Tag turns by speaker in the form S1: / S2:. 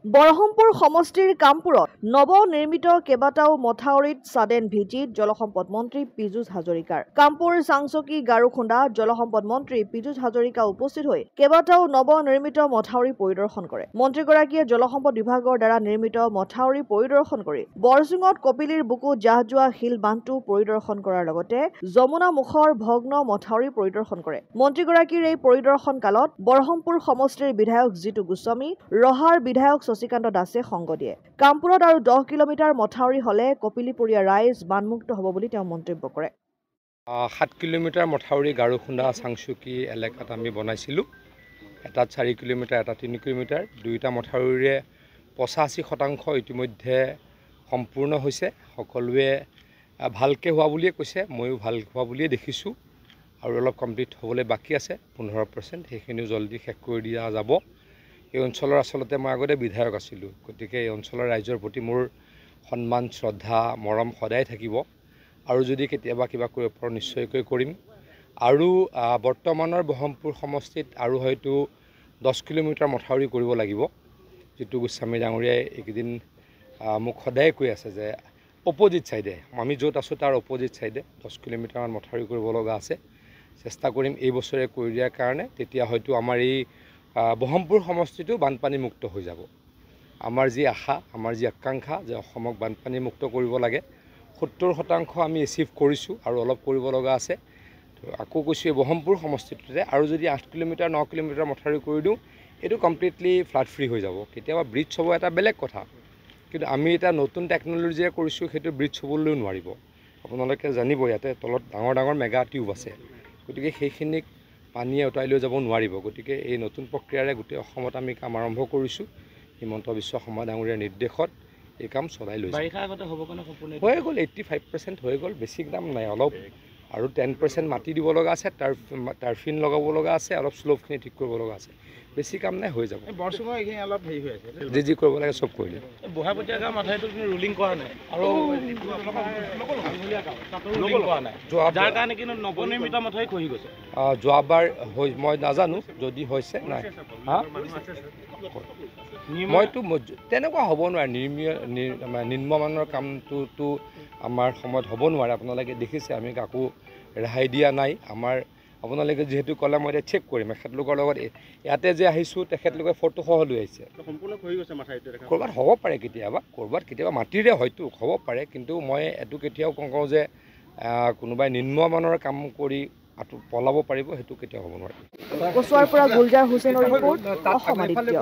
S1: বৰহমপুৰ সমষ্টিৰ কামপুৰত নৱনিৰ্মিত কেইবাটাও মথাউৰিত সাদেন ভিজিট জলসম্পদ মন্ত্ৰী পীযুষ হাজৰিকাৰ। কামপুৰ চাংচকি গাৰুখুন্দা জলসম্পদ মন্ত্ৰী পীযুষ হাজৰিকা উপস্থিত হৈ কেইবাটাও নৱনিৰ্মিত মথাউৰি পৰিদৰ্শন কৰে। মন্ত্ৰীগৰাকীয়ে জলসম্পদ বিভাগৰ দ্বাৰা নিৰ্মিত মথাউৰি পৰিদৰ্শন কৰি বৰজুঙত কপিলীৰ বুকুত জাহ যোৱা শিল বান্ধটো পৰিদৰ্শন কৰাৰ লগতে যমুনা মুখৰ ভগ্ন মথাউৰি পৰিদৰ্শন কৰে। মন্ত্ৰীগৰাকীৰ এই পৰিদৰ্শন কালত বৰহমপুৰ সমষ্টিৰ বিধায়ক জিতু গোস্বামী, ৰহাৰ বিধায়ক শশীকান্ত দাসে সংগ দিয়ে। কামপুৰত আৰু 10 কিলোমিটাৰ মথাউৰি হলে কপিলীপৰীয়া ৰাইজ বানমুক্ত হ'ব বুলি তেওঁ মন্তব্য কৰে।
S2: 7 কিলোমিটাৰ মথাউৰি গাৰুখুন্দা চাংচুকি এলেকাত আমি বনাইছিলোঁ। এটাত 4 কিলোমিটাৰ, এটা 3 কিলোমিটাৰ। দুয়োটা মথাউৰিৰে 85% ইতিমধ্যে সম্পূৰ্ণ হৈছে। সকলোৱে ভালকৈ হোৱা বুলিয়ে কৈছে, ময়ো ভাল হোৱা বুলিয়ে দেখিছোঁ। আৰু অলপ কমপ্লিট হ'বলৈ বাকী আছে 15%, সেইখিনিও জলদি শেষ কৰি দিয়া যাব। এই অঞ্চলৰ আচলতে মই আগতে বিধায়ক আছিলোঁ, গতিকে এই অঞ্চলৰ ৰাইজৰ প্ৰতি মোৰ সন্মান, শ্ৰদ্ধা, মৰম সদায় থাকিব। আৰু যদি কেতিয়াবা কিবা কৰিব পাৰোঁ নিশ্চয়কৈ কৰিম। আৰু বৰ্তমানৰ বৰহমপুৰ সমষ্টিত আৰু হয়তো 10 কিলোমিটাৰ মথাউৰি কৰিব লাগিব। জিতু গোস্বামী ডাঙৰীয়াই এইকেইদিন মোক সদায় কৈ আছে যে অপজিট ছাইডে, আমি য'ত আছোঁ তাৰ অপজিট ছাইডে 10 কিলোমিটাৰমান মথাউৰি কৰিব লগা আছে। চেষ্টা কৰিম এই বছৰে কৰি দিয়াৰ কাৰণে। তেতিয়া হয়তো আমাৰ এই বৰহমপুৰ সমষ্টিটো বানপানী মুক্ত হৈ যাব। আমাৰ যি আশা, আমাৰ যি আকাংক্ষা যে অসমক বানপানী মুক্ত কৰিব লাগে, 70% আমি এচিভ কৰিছোঁ আৰু অলপ কৰিব লগা আছে। আকৌ কৈছোঁ এই বৰহমপুৰ সমষ্টিটোতে আৰু যদি 8 কিলোমিটাৰ 9 কিলোমিটাৰ মথাউৰি কৰি দিওঁ, এইটো কমপ্লিটলি ফ্লাড ফ্ৰী হৈ যাব। কেতিয়াবা ব্ৰিজ হ'ব এটা বেলেগ কথা, কিন্তু আমি এটা নতুন টেকন'লজিৰে কৰিছোঁ, সেইটো ব্ৰিজ হ'বলৈও নোৱাৰিব। আপোনালোকে জানিব ইয়াতে তলত ডাঙৰ ডাঙৰ মেগা টিউব আছে, গতিকে সেইখিনিক পানীয়ে উটাই লৈ যাব নোৱাৰিব। গতিকে এই নতুন প্ৰক্ৰিয়াৰে গোটেই অসমত আমি কাম আৰম্ভ কৰিছোঁ। হিমন্ত বিশ্ব শৰ্মা ডাঙৰীয়াৰ নিৰ্দেশত এই কাম চলাই লৈছোঁ। হৈ গ'ল 85% হৈ গ'ল, বেছি দাম নাই। অলপ আৰু 10% মাটি দিব লগা আছে, টাৰ্ফিন লগাব লগা আছে, অলপ শ্লোপখিনি ঠিক কৰিব লগা আছে। বেছি কাম নাই, হৈ যাব। যি কৰিব লাগে চব কৰিলে। যোৱাবাৰ মই নাজানো, যদি হৈছে নাই। মইতো তেনেকুৱা হ'ব নোৱাৰে। নিম্নমানৰ কামটোতো আমাৰ সময়ত হ'ব নোৱাৰে। আপোনালোকে দেখিছে আমি কাকো ৰেহাই দিয়া নাই। আপোনালোকে যিহেতু ক'লে মই এতিয়া চেক কৰিম। এখেতলোকৰ লগত ইয়াতে যে আহিছোঁ, তেখেতলোকে ফটো সহ লৈ আহিছে। ক'ৰবাত হ'ব পাৰে কেতিয়াবা, কেতিয়াবা মাটিৰে হয়তো হ'ব পাৰে, কিন্তু মই এইটো কেতিয়াও কওঁ যে কোনোবাই নিম্নমানৰ কাম কৰি পলাব পাৰিব, সেইটো কেতিয়াও হ'ব নোৱাৰে।
S1: কচুৱাৰ পৰা গুলজাৰ হুছেইনৰ ৰিপৰ্ট, অসম আদিত্য।